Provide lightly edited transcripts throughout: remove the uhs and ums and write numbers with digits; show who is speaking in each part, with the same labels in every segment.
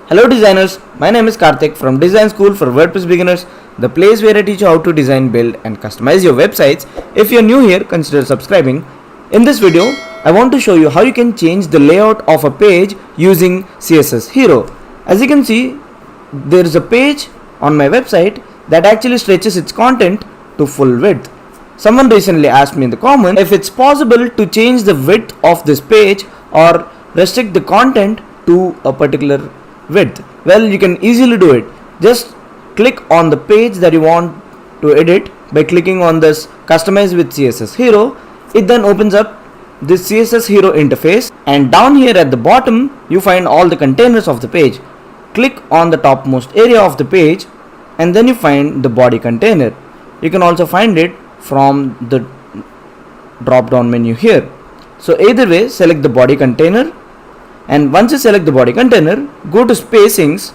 Speaker 1: Hello designers, my name is Karthik from Design School for WordPress Beginners, the place where I teach you how to design, build and customize your websites. If you're new here, consider subscribing. In this video, I want to show you how you can change the layout of a page using CSS Hero. As you can see, there is a page on my website that actually stretches its content to full width. Someone recently asked me in the comments if it's possible to change the width of this page or restrict the content to a particular width. Well, you can easily do it. Just click on the page that you want to edit by clicking on this customize with CSS Hero. It then opens up this CSS Hero interface, and down here at the bottom you find all the containers of the page. Click on the topmost area of the page and then you find the body container. You can also find it from the drop down menu here. So either way, select the body container, and once you select the body container, go to spacings,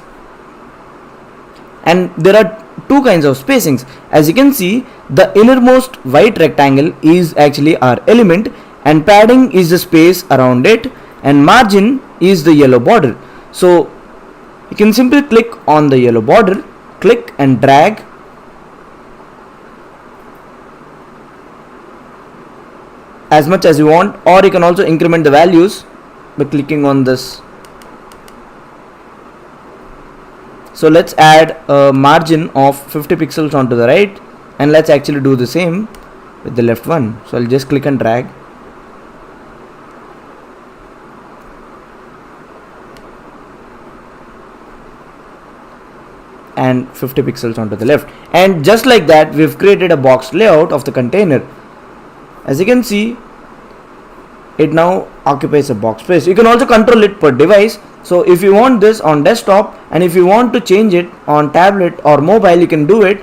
Speaker 1: and there are two kinds of spacings. As you can see, the innermost white rectangle is actually our element, and padding is the space around it, and margin is the yellow border. So you can simply click on the yellow border, click and drag as much as you want, or you can also increment the values by clicking on this. So let's add a margin of 50 pixels onto the right, and let's actually do the same with the left one. So I'll just click and drag. And 50 pixels onto the left, and just like that we've created a box layout of the container. As you can see, it now occupies a box space. You can also control it per device. So if you want this on desktop, and if you want to change it on tablet or mobile, you can do it.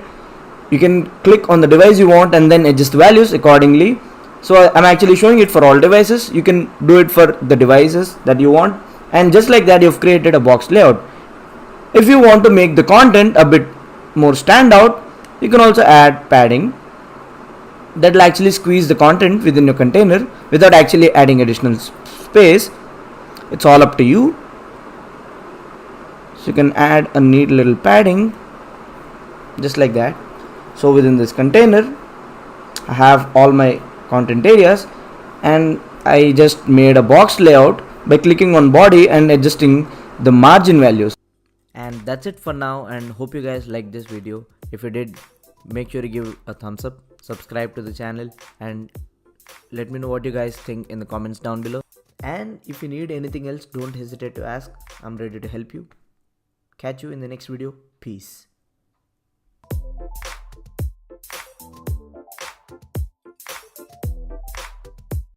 Speaker 1: You can click on the device you want and then adjust the values accordingly. So I'm actually showing it for all devices. You can do it for the devices that you want, and just like that you've created a box layout. If you want to make the content a bit more stand out, you can also add padding that will actually squeeze the content within your container without actually adding additional space. It's all up to you. So you can add a neat little padding just like that. So within this container I have all my content areas, and I just made a box layout by clicking on body and adjusting the margin values. And that's it for now, and hope you guys liked this video. If you did, make sure to give a thumbs up, subscribe to the channel, and let me know what you guys think in the comments down below. And if you need anything else, don't hesitate to ask. I'm ready to help you. Catch you in the next video. Peace.